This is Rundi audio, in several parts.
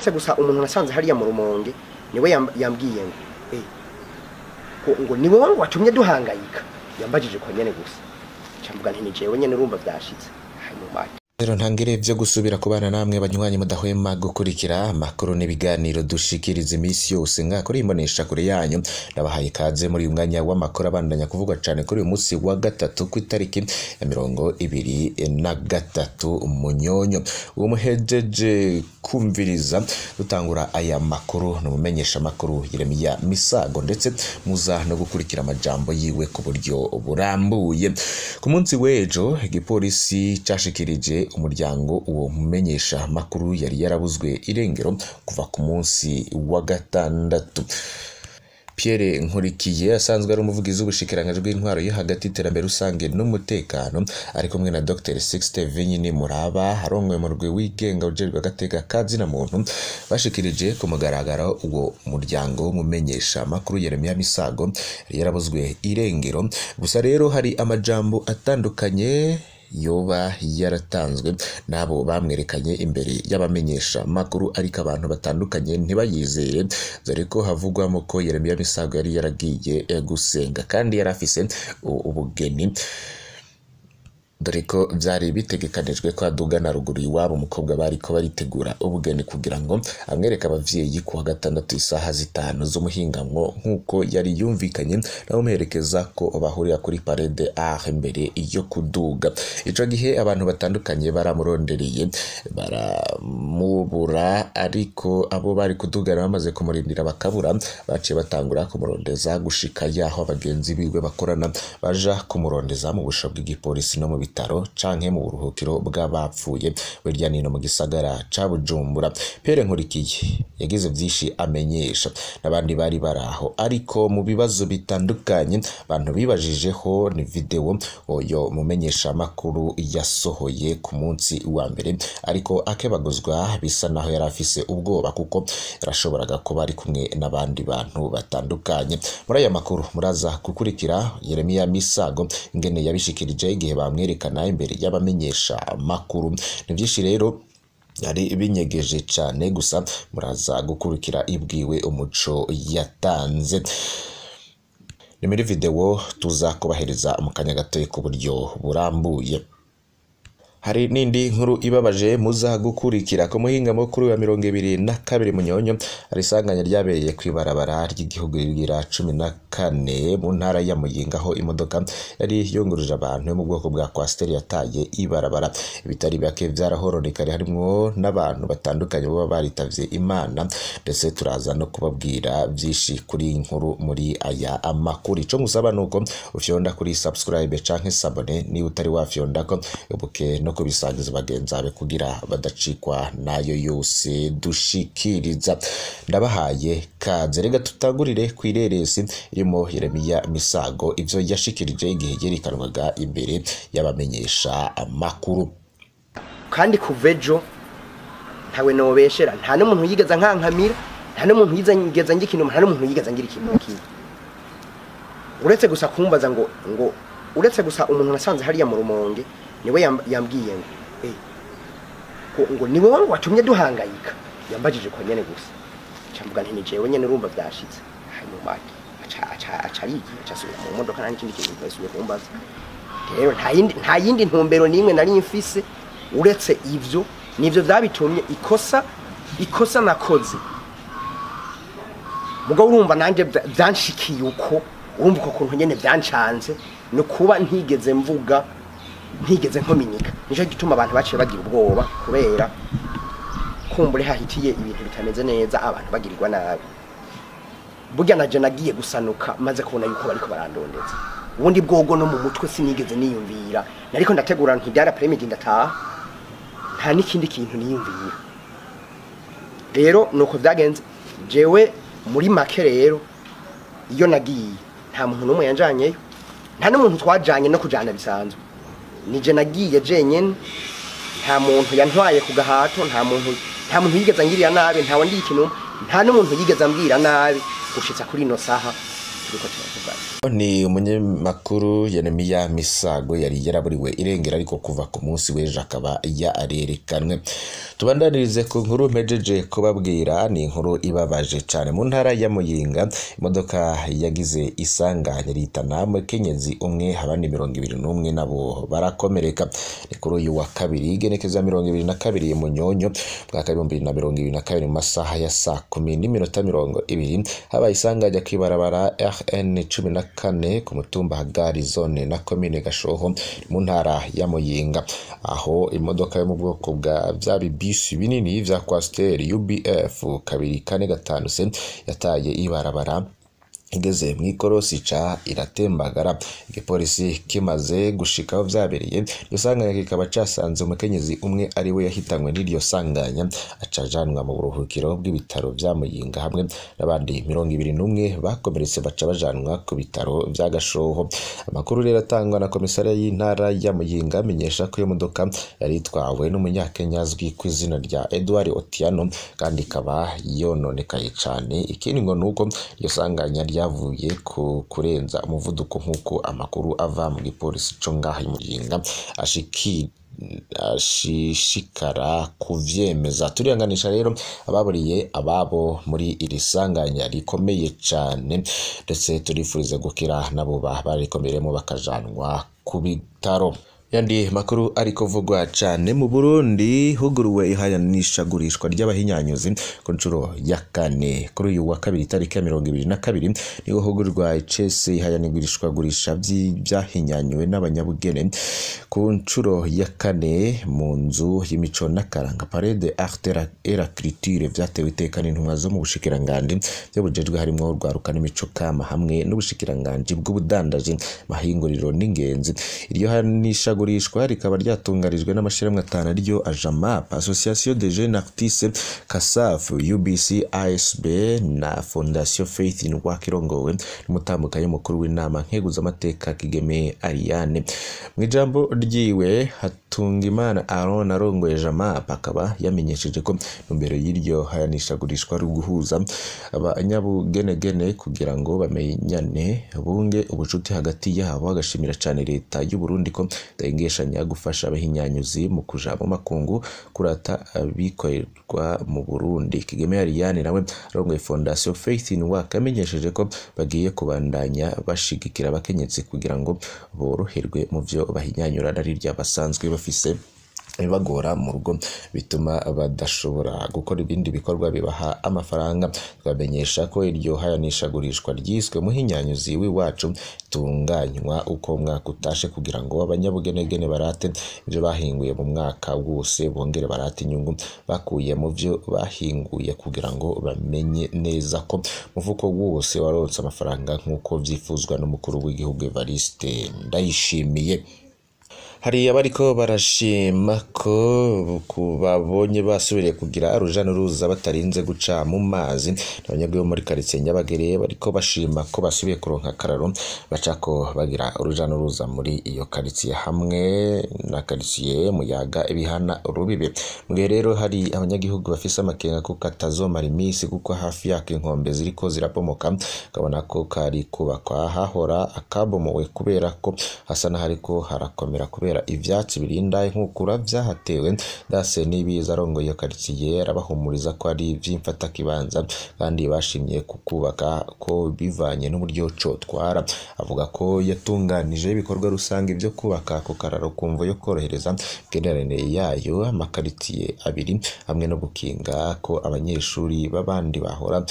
gusa umuntu nasanze hariya mu Rumonge niwe yambwiye ngo ni wowe watumye duhangayika, yambajije ko nyene gusa cyamvuga nti nije wenyene urumva byashitse hanyuma rero ntangire byo gusubira kubana namwe banywanyi mudahwema gukurikira makuru n'ibiganiro dushikiriza imisi yose ngakora imbonesha kure yanyu. Nabahaye kaze muri umwanya w'amakuru abandanya kuvugwa cyane kuri uyu munsi wa gatatu ku itariki ya 23 Munyonyo. Uwo muhejeje kumviriza dutangura aya makuru n'umumenyesha makuru Yeremiya Misago, ndetse muza no gukurikira amajambo yiwe ku buryo burambuye. Ku munsi w'ejo igipolisi cyashikirije umuryango uwo mumenyesha makuru yari yarabuzwe irengero kuva ku munsi wa gatandatu. Pierre Nkurikiye asanzwe ari umuvugizi w'ubushikiranganje bw'intwaro yo hagati iterambere rusange n'umutekano, ari kumwe na Dr. Sixte Vinyini Muraba arongoye mu rwe wigenga ujerwa gateka kazi na muntu, bashikirije ku mugaragaro uwo muryango w'umumenyesha makuru Yeremiya Misago yarabuzwe irengero. Gusa rero hari amajambo atandukanye yoba yaratanzwe nabo bamwerekanye imbere y'abamenyesha makuru, ariko abantu batandukanye ntibayizere, dore ko havugwamo ko Yeremiya Misago yari yaragiye gusenga kandi yarafise ubugeni, dore ko byari bitegekanijwe ko adugana ruguru iwabo umukobwa bariko baritegura ubugeni kugira ngo amwereka abavyeyi ku wa gatandatu isaha 5 z'umuhingamwo nk'uko yari yumvikanye n'amuherekeza ko bahurira kuri parade mbere yo kuduga. Ico gihe abantu batandukanye baramurondereye baramubura, ariko abo bari kudugana bamaze kumurindira bakabura, baciye batangura kumurondeza gushika yaho abagenzi biwe bakorana baja kumurondeza mu busho bw'igipolisi no mu bitaro canke mu buruhukiro bw'abapfuye wirya nino mu gisagara ca Bujumbura. Pierre Nkurikiye yagize byinshi amenyesha n'abandi bari baraho, ariko mu bibazo bitandukanye abantu bibajijeho ni video oyo mumenyesha makuru yasohoye ku munsi wa mbere, ariko akebaguzwa bisa naho yarafise ubwoba kuko yarashoboraga kuba ari kumwe n'abandi bantu batandukanye. Muri aya makuru muraza gukurikira Yeremiya Misago ingene yabishikirije igihe bamwerekana imbere y'abamenyesha makuru. Ni byinshi rero yari binyegeje cyane, gusa muraza gukurikira ibwiwe umuco yatanze. Ni muri video tuza kubahereza mu kanya gato ku buryo burambuye. Hari nindi nkuru ibabaje muza gukurikira ku muhinga mukuru wa 22 Munyonyo, arisanganya ryabereye kwibarabara ry'igihugu rigira 14 mu ntara ya Muyinga, aho imodoka yari yunguruje abantu mu bwoko bwa Coaster yataye ibarabara. Ibitari bake byarahoronekari harimo n'abantu batandukanye baba baritavye Imana, ndetse turaza no kubabwira byinshi kuri inkuru muri aya amakuru. Ico musaba nuko ufyonda kuri subscribe canke sabone ni utari wafyonda ko ubuke no kubisangiza bagenzabe kugira badacikwa nayo yose dushikiriza. Ndabahaye kaze, rega tutagurire kwireresi irimo Yeremiya Misago ivyo yashikirije igihe yerekanwaga imbere y'abamenyesha amakuru. kandi kuvejo ntawe nobeshera, nta n'umuntu yigeza nkankamira, nta n'umuntu yigeza ngikintu, nta n'umuntu yigeza ngira ikintu kibi, uretse gusa kumbaza ngo uretse gusa umuntu nasanze hariya mu Rumonge niwe yambwiye ngo ni wowe watumye duhangayika, yambajije ko nyene gusa cyamvuga nti nije wenyene urumva byashitse hanyuma asubira mu modoka nta n'ikindi kintu yasubiye kumbaza. Rero nta yindi ntumbero nimwe nari mfise uretse ivyo, nivyo byabitumye ikosa nakoze. Mugabo urumva nanje byanshikiye uko, urumva uko kuntu nyene byancanze no kuba ntigeze mvuga, ntigeze nkominika. Nico gituma abantu baciye bagira ubwoba kubera kumbure hahitiye ibintu bitameze neza, abantu bagirirwa nabi. Burya naje nagiye gusanuka maze kubona yuko bariko barandondeza. Ubundi bwogo no mu mutwe sinigeze niyumvira, nariko ndategura nti byara premide ndataha, nta n'ikindi kintu niyumvira. Rero nuko byagenze. Jewe muri make rero iyo nagiye nta muntu n'umwe yanjanyeyo, nta n'umuntu twajanye no kujana bisanzwe. Nije nagiye jenyene, nta muntu yantwaye ku gahato, nta muntu yigeze ngirira nabi, nta wandi ikintu, nta n'umuntu yigeze ambwira nabi gushitsa kuri no saha turiko turavugana. Ni umunyamakuru Yeremiya Misago yari yaraburiwe irengera ariko kuva ku munsi w'ejo akaba yarerekanwe. Tubandanirize ku nkuru mpejeje kubabwira, ni inkuru ibabaje cyane mu ntara ya Muyinga. Imodoka yagize isanganya ritana umukenyezi umwe, abandi 21 nabo barakomereka. Ni kuri uyu wa kabiri igenekezo 22 Munyonyo mwaka 2022 mu masaha ya saa 10:20 habaye isanganya kwibarabara RN 14 ku mutumba Hagari zone na komine Gashoho mu ntara ya Muyinga, aho imodoka yo mu bwoko bwa bya bisi binini vya Coaster UBF 2455 yataye ibarabara igeze mw'ikorosi ca iratembagara. Igipolisi kimaze gushikaho vyabereye iryo sanganya kikaba casanze umukenyezi umwe ari we yahitanywe n'iryo sanganya, acajanwa mu buruhukiro bw'ibitaro vya Muyinga hamwe n'abandi 21 bakomeretse baca bajanwa ku bitaro vya Gashoho. Amakuru rero atangwa na komisariya y'intara ya Muyinga amenyesha ko iyo modoka yari itwawe n'umunyakenya azwi ku izina rya Edward Otiano kandi ikaba yononekaye cane. Ikindi ngo nuko iyo sanganya yavuye ku kurenza umuvuduko nk'uko amakuru ava mu gipolisi cyo ngaha Muyinga ashishikara kuvyemeza. Turihanganisha rero ababuriye ababo muri iri sanganya rikomeye cyane, ndetse turifurize gukira nabo barikomeremo bakajanwa ku bitaro. Yandi makuru ariko vugwa cyane mu Burundi, huguruwe ihayanishagurishwa ry'abahinyanyuzi ku nshuro ya 4 kuri uyu wa kabiri tariki ya 22 niho hugurwa icese ihayanishwagurisha by'ahinyanyuwe n'abanyabugene ku nshuro ya 4 mu nzu y'imico n'akaranga Parade Arte et la Culture vyatewe iteka n'intumwa zo mu bushikiranganje byo bujejwe harimo urwaruka n'imico kama hamwe n'ubushikiranganje bw'ubudandaje mahinguriro n'ingenzi. Iryo hayanishagurishwa rikaba ryatungarijwe n'amashiramwe 5 ryo Ajamap, Association des Jeunes Artistes, CASAF, UBC, ASB na Fondation Faith in Wakirongowe n'umutambukanyi mukuru w'inama nkeguza amateka Kigeme Ariane. Mu ijambo ryiwe Hatungimana Aaron arongoye Ajamap akaba yamenyesheje ko numbero y'iryo hayanishagurishwa ari guhuza abanyabugenegene kugira ngo bamenyane bunge ubucuti hagati yabo, agashimira cyane leta y'u Burundi ko dayingeshanya gufasha abahinyanyuzi mu kuja mu makungu kurata abikorerwa mu Burundi. Kigeme Ariane nawe arongoye Fondation Faith in Work amenyesheje ko bagiye kubandanya bashigikira abakenyezi kugira ngo boroherwe mu vyo bahinyanyura ari rya basanzwe bafise ibagora mu rugo bituma badashobora gukora ibindi bikorwa bibaha amafaranga. Twamenyesha ko iryo hayanishagurishwa ryiswe muhinyanyuzi w'iwacu tunganywa uko mwaka utashe kugira ngo abanyabugenegene barate ibyo bahinguye mu mwaka wose, bongere barate inyungu bakuye mu byo bahinguye kugira ngo bamenye neza ko mufuko wose waronse amafaranga nk'uko vyifuzwa n'umukuru w'igihugu Evariste Ndayishimiye. Hari abariko barashima ko kubabonye basubiriye kugira uruja n'uruza batarinze guca mu mazi. Abanyagihugu muri quartier Nyabagere bariko bashima ko basubiye kuronka kararo bacako bagira uruja n'uruza muri iyo quartier hamwe na quartier Muyaga ibihana Rubibe. Mwe rero hari abanyagihugu bafise amakenga ko katazomara imisi kuko hafi yake inkombe ziriko zirabomoka, kabona ko kari kubakwa hahora akabomowe kubera ko hasa nahariko harakomera kubera ivyatsi birinda inkukura vyahatewe. Dase nibiza arongo iyo quartier arabahumuriza ko ari vy'imfata kibanza kandi bashimye kukubaka ko bivanye n'uburyo cotwara. Avuga ko yatunganije ibikorwa rusange byo kubaka ko kararo kumvo yo korohereza generane yayo amakaritiye abiri hamwe no gukinga ko abanyeshuri babandi bahora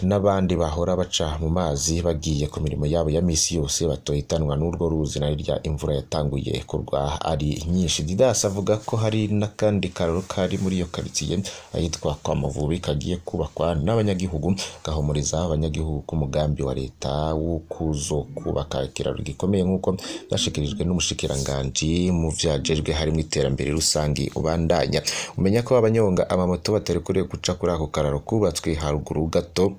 n'abandi bahora baca mu mazi bagiye ku mirimo yabo ya misi yose batohitanwa n'urwo ruzi na rya imvura yatanguye kurwa ari nyinshi. Didas avuga ko hari n'akandi kararo kari muri iyo quartier ahitwa kwa Mavubi kagiye kubakwa n'abanyagihugu, gahumuriza abanyagihugu ku mugambi wa leta wo kuzokubaka ikiraro gikomeye nk'uko byashikirijwe n'umushikiranganje mu vyajejwe harimo iterambere rusangi ubandanya. Umenya ko abanyonga amamoto batari kure guca kuri ako kararo kubatswe haruguru gato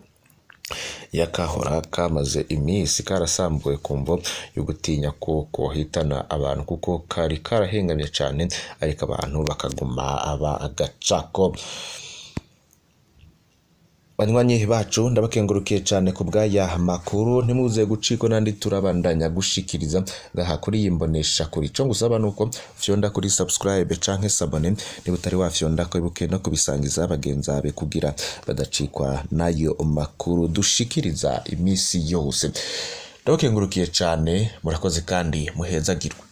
yakahora kamaze imisi karasambuwe kumvo yo gutinya ko kohitana abantu kuko kari karahengamye cyane ariko abantu bakaguma aba agacako. banywanyi bacu ndabakengurukiye cyane ku bw'aya makuru ntimuze guciko nandi turabandanya gushikiriza ngaha kuri yimbonesha kuri cyo ngusaba nuko fyonda kuri subscribe canke sabone niba utari wafyonda ko ibuke no kubisangiza bagenzabe kugira badacikwa nayo makuru dushikiriza imisi yose ndabakengurukiye cyane murakoze kandi muhezagirwa